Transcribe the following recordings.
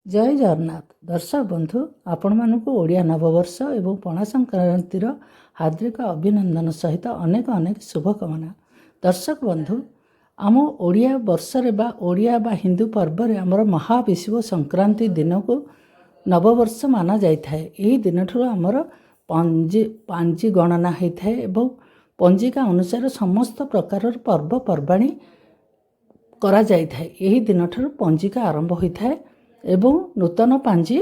जय जगन्नाथ दर्शक बंधु आपण मानक ओडिया नववर्ष एवं पणा संक्रांतिर हार्दिक अभिनंदन सहित अनेक अनेक शुभकामना। दर्शक बंधु आम ओडिया वर्षरे बा ओडिया बा हिंदू पर्व रे आमर महाविषुव संक्रांति दिन को नववर्ष माना जाए। यही दिन ठुर आमर पांजी गणना होता है एवं पंजिका अनुसार समस्त प्रकार पर्वपर्वाणी करा जाए। यही दिन ठुर पंजिका आरंभ होता है एवं नूतन पांजी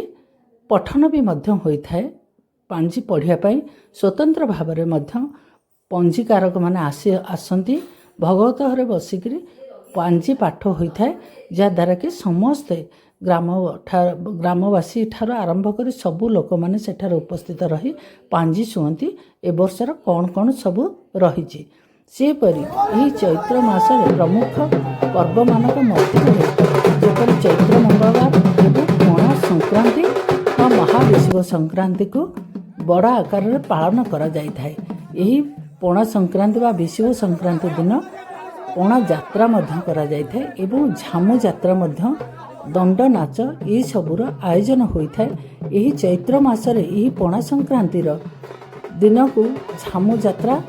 पठन भी होता है। पांजी पढ़ापी स्वतंत्र भाव में पंजीकारक मैंने आसती भगवत घरे बसिक पांजी पाठ होता है, जहाँद्वारा कि समस्ते ग्रामवासी ठार आरंभ कर सबू लोक मैंने सेठार उपस्थित रही पांजी शुअती ए वर्षर कौन कौन सब रही। सेपरी यही चैत्र मास प्रमुख पर्व मानक मध्य जेपरी चैत्र मंगलवार एवं पणा संक्रांति व महाविषुव संक्रांति को बड़ आकार में पालन करा जाय थाए। यही पणा संक्रांति व विषुव संक्रांति दिन पणा यात्रा मध्य करा जाय थाए एवं झामु यात्रा मध्य दंड नाच ये सबूर आयोजन होता है। यही चैत्र मासरे यही पणा संक्रांतिर दिन को झामु यात्रा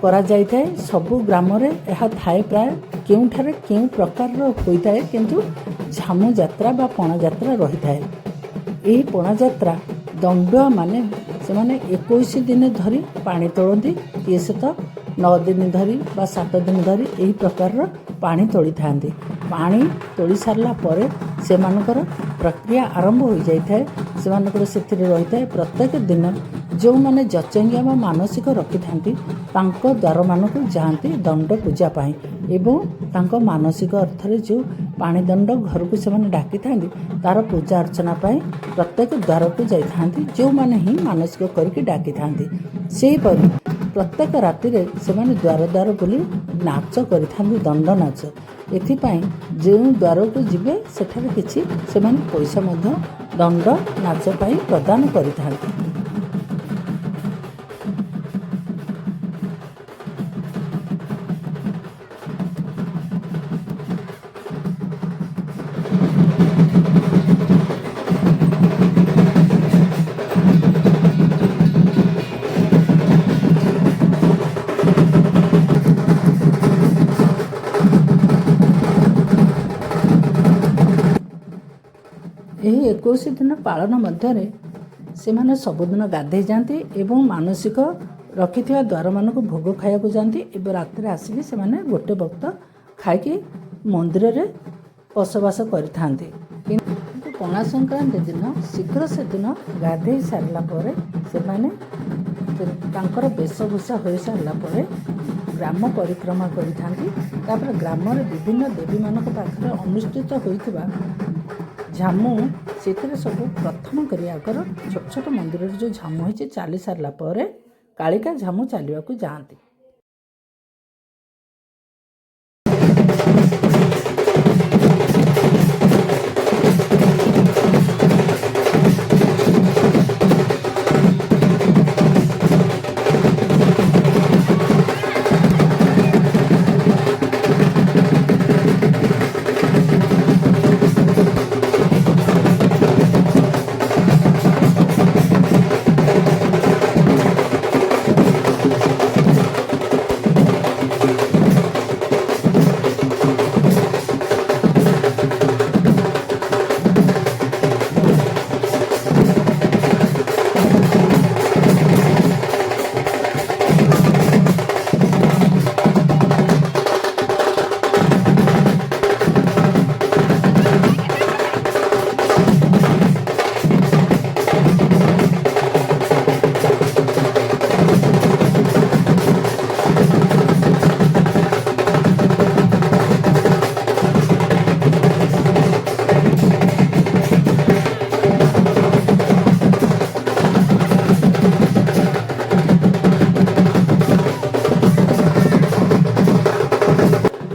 करा जाय थाए। सबु ग्राम रे यह थाए प्राय केउठारे केउ प्रकार होता है, किंतु झामु यात्रा बा पणा यात्रा रही थाए। यही पणा यात्रा दंडुआ माने से माने 21 दिन धरी पानी तोड़ती, किए से तो 9 दिन धरी बा 7 दिन धरी यही प्रकार पानी तोड़ी थांती। पानी तोड़ी सारला परे से मानकर प्रक्रिया आरंभ हो जाय थाए। से मानकर सेथिरे रही थाए प्रत्येक दिन जो मैंने जचंगिया व मानसिक रखि थांती तांको द्वार मानक जाती दंड पूजा पाई एवं तांको मानसिक अर्थ रे जो पानी दंड घर को से डाकी थांती तार पूजा अर्चना पाई प्रत्येक द्वार को जाई थांती जो माने ही मानसिक करके डाकी थांती। सेही परि प्रत्येक राति रे से माने द्वार द्वार बुली नाच करि थांती दंड नाच। एथिपाई जो द्वार को जिबे सेठारे किछि से माने पैसा मध्य दंड नाच पाई प्रदान करि थांती। यही 21 दिन पालन मध्य से माने सबुदिन गाधे जाती एवं मानसिक रखि द्वार मानक भोग खाया जाती एवं रात आसिक से माने गोटे वक्त खाई मंदिर रे बसवास करते। किंतु पणा संक्रांति दिन शीघ्र से दिन गाधे सारला परे से माने तांकर वेशभूषा हो सारला परे ग्राम परिक्रमा करिथांती। ग्राम विभिन्न देवी मानक पाखरे अनुष्ठित होइतिबा झामु से सब प्रथम करी आगर छोट छोट मंदिर जो झामु होती चली सारला परे कालिका झामु चलने को जाती।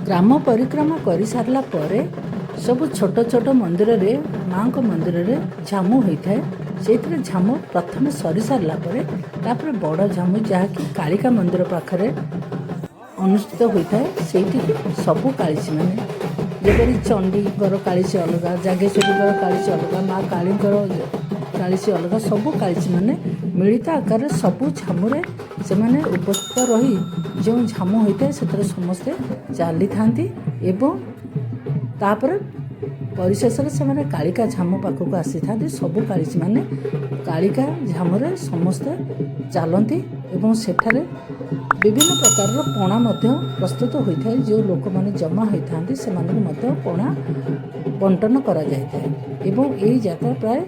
ग्राम परिक्रमा कर सारला परे सब छोट छोट मंदिर रे माँ को मंदिर रे झामु होता है। से झामु प्रथम सरी सारला परे तापर बड़ झामु जहाँकि कालिका मंदिर पाखरे अनुष्ठित होता है। से सबू कालिसी मैंने ଯେପରି ଚଣ୍ଡୀଙ୍କର କାଳିଶୀ ଅଲଗା, ଜାଗେଶ୍ୱରୀଙ୍କର କାଳିଶୀ ଅଲଗା, ମା କାଳୀଙ୍କର କାଳିଶୀ ଅଲଗା, ସବୁ କାଳିଶୀମାନେ ମିଳିତ ଆକାରରେ ସବୁ ଝାମୁରେ ସେମାନେ ଉପସ୍ଥିତ ରହି ଯେଉଁ ଝାମୁ ହୋଇଥାଏ ସେଥିରେ ସମସ୍ତେ ଚାଲିଥାନ୍ତି ଏବଂ ତାପରେ ପରିଶେଷରେ ସେମାନେ କାଳିକା ଝାମୁ ପାଖକୁ ଆସିଥାନ୍ତି। ସବୁ କାଳିଶୀମାନେ କାଳିକା ଝାମୁରେ ସମସ୍ତେ ଚାଲନ୍ତି ଏବଂ ସେଠାରେ ବିଭିନ୍ନ ପ୍ରକାରର ପଣା ମଧ୍ୟ ପ୍ରସ୍ତୁତ ହୋଇଥାଏ। ଯେଉଁ ଲୋକମାନେ ଜମା ହୋଇଥାନ୍ତି ସେମାନଙ୍କୁ ମଧ୍ୟ ପଣା ବଣ୍ଟନ କରାଯାଇଥାଏ ଏବଂ ଏହି ଯାତ୍ରା ପ୍ରାୟ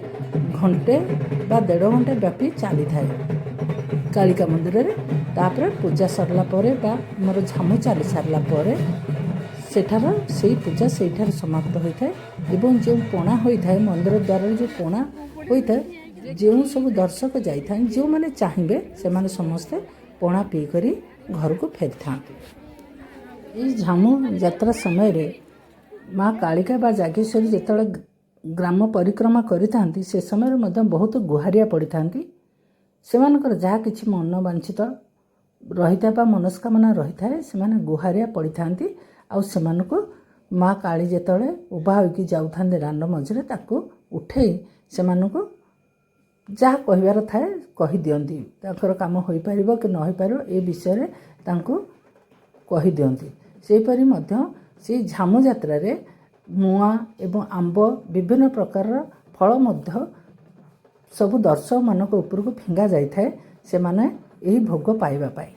ଘଣ୍ଟେ ବା 1.5 ଘଣ୍ଟା ବ୍ୟାପୀ ଚାଲିଥାଏ କାଳିକା ମନ୍ଦିରରେ। ତାପରେ ପୂଜା ସରିଲା ପରେ ବା ଆମର ଝାମୁ ଚାଲି ସାରିଲା ପରେ ସେଠାର ସେଇ ପୂଜା ସେଇଠାରେ ସମାପ୍ତ ହୋଇଥାଏ ଏବଂ ଯେଉଁ ପଣା ହୋଇଥାଏ ମନ୍ଦିର ଦ୍ୱାରରେ ଯେଉଁ ପଣା ହୋଇଥାଏ, ଯେଉଁ ସବୁ ଦର୍ଶକ ଯାଇଥାନ୍ତି ଯେଉଁମାନେ ଚାହିଁବେ ସେମାନେ ସମସ୍ତେ ପଣା ପିଇକରି ଘରକୁ ଫେରିଥାନ୍ତି। ଏହି ଝାମୁ ଯାତ୍ରା ସମୟରେ ମା କାଳିକା ବା ଜାଗେଶ୍ୱରୀ ଯେତେବେଳେ ଗ୍ରାମ ପରିକ୍ରମା କରିଥାନ୍ତି ସେ ସମୟରେ ମଧ୍ୟ ବହୁତ ଗୁହାରିଆ ପଡ଼ିଥାନ୍ତି। ସେମାନଙ୍କର ଯାହା କିଛି ମନବାଞ୍ଛିତ ରହିଥାଏ ବା ମନସ୍କାମନା ରହିଥାଏ ସେମାନେ ଗୁହାରିଆ ପଡ଼ିଥାନ୍ତି। ଆଉ ସେମାନଙ୍କୁ ମା କାଳୀ ଯେତେବେଳେ ଉଭା ହୋଇକି ଯାଉଥାନ୍ତି ଦାଣ୍ଡ ମଝିରେ ତାକୁ ଉଠେଇ ସେମାନଙ୍କୁ ଯାହା କହିବାର ଥାଏ କହିଦିଅନ୍ତି। ତାଙ୍କର କାମ ହୋଇପାରିବ କି ନ ହୋଇପାରିବ ଏ ବିଷୟରେ ତାଙ୍କୁ କହିଦିଅନ୍ତି। ସେହିପରି ମଧ୍ୟ ସେଇ ଝାମୁ ଯାତ୍ରାରେ ମୁଆଁ ଏବଂ ଆମ୍ବ ବିଭିନ୍ନ ପ୍ରକାରର ଫଳ ମଧ୍ୟ ସବୁ ଦର୍ଶକମାନଙ୍କ ଉପରକୁ ଫିଙ୍ଗା ଯାଇଥାଏ ସେମାନେ ଏହି ଭୋଗ ପାଇବା ପାଇଁ।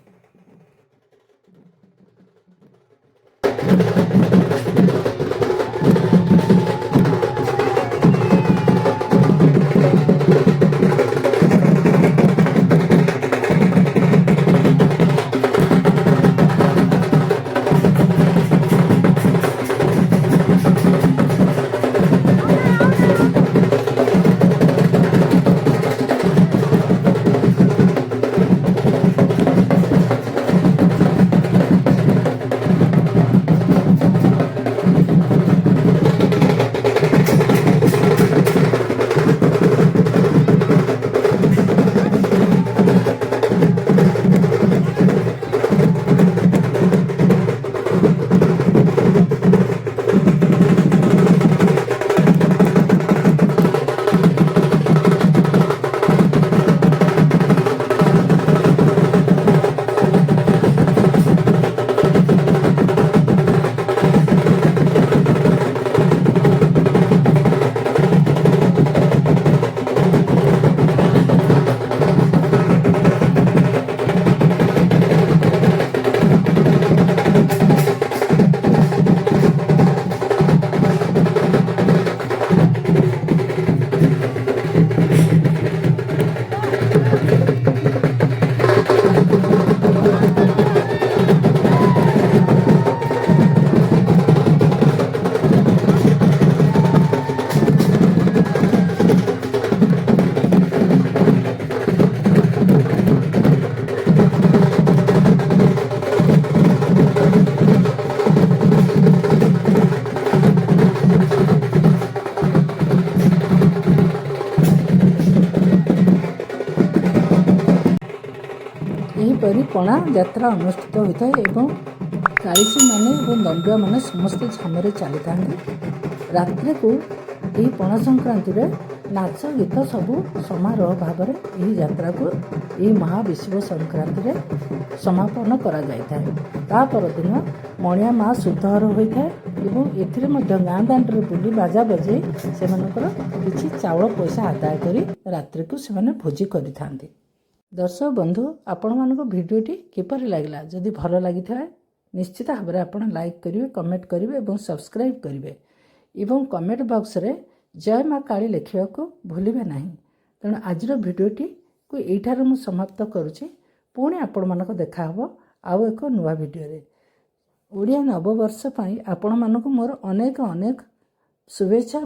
ଏହିପରି ପଣା ଯାତ୍ରା ଅନୁଷ୍ଠିତ ହୋଇଥାଏ ଏବଂ କାଳିଶୀମାନେ ଏବଂ ଦଣ୍ଡୁଆମାନେ ସମସ୍ତେ ଝାମୁରେ ଚାଲିଥାନ୍ତି। ରାତ୍ରିକୁ ଏହି ପଣା ସଂକ୍ରାନ୍ତିରେ ନାଚ ଗୀତ ସବୁ ସମାରୋହ ଭାବରେ ଏହି ଯାତ୍ରାକୁ ଏହି ମହାବିଷୁବ ସଂକ୍ରାନ୍ତିରେ ସମାପନ କରାଯାଇଥାଏ। ତା ପରଦିନ ମଣିଆ ମା ଶୁଦ୍ଧହର ହୋଇଥାଏ ଏବଂ ଏଥିରେ ମଧ୍ୟ ଗାଁ ଦାଣ୍ଡରେ ବୁଲି ବାଜା ବଜେଇ ସେମାନଙ୍କର କିଛି ଚାଉଳ ପଇସା ଆଦାୟ କରି ରାତ୍ରିକୁ ସେମାନେ ଭୋଜି କରିଥାନ୍ତି। ଦର୍ଶକ ବନ୍ଧୁ, ଆପଣମାନଙ୍କୁ ଭିଡ଼ିଓଟି କିପରି ଲାଗିଲା? ଯଦି ଭଲ ଲାଗିଥାଏ ନିଶ୍ଚିତ ଭାବରେ ଆପଣ ଲାଇକ୍ କରିବେ, କମେଣ୍ଟ କରିବେ ଏବଂ ସବସ୍କ୍ରାଇବ୍ କରିବେ ଏବଂ କମେଣ୍ଟ ବକ୍ସରେ ଜୟ ମା କାଳୀ ଲେଖିବାକୁ ଭୁଲିବେ ନାହିଁ। ତେଣୁ ଆଜିର ଭିଡ଼ିଓଟିକୁ ଏଇଠାରେ ମୁଁ ସମାପ୍ତ କରୁଛି। ପୁଣି ଆପଣମାନଙ୍କ ଦେଖାହେବ ଆଉ ଏକ ନୂଆ ଭିଡ଼ିଓରେ। ଓଡ଼ିଆ ନବବର୍ଷ ପାଇଁ ଆପଣମାନଙ୍କୁ ମୋର ଅନେକ ଅନେକ ଶୁଭେଚ୍ଛା।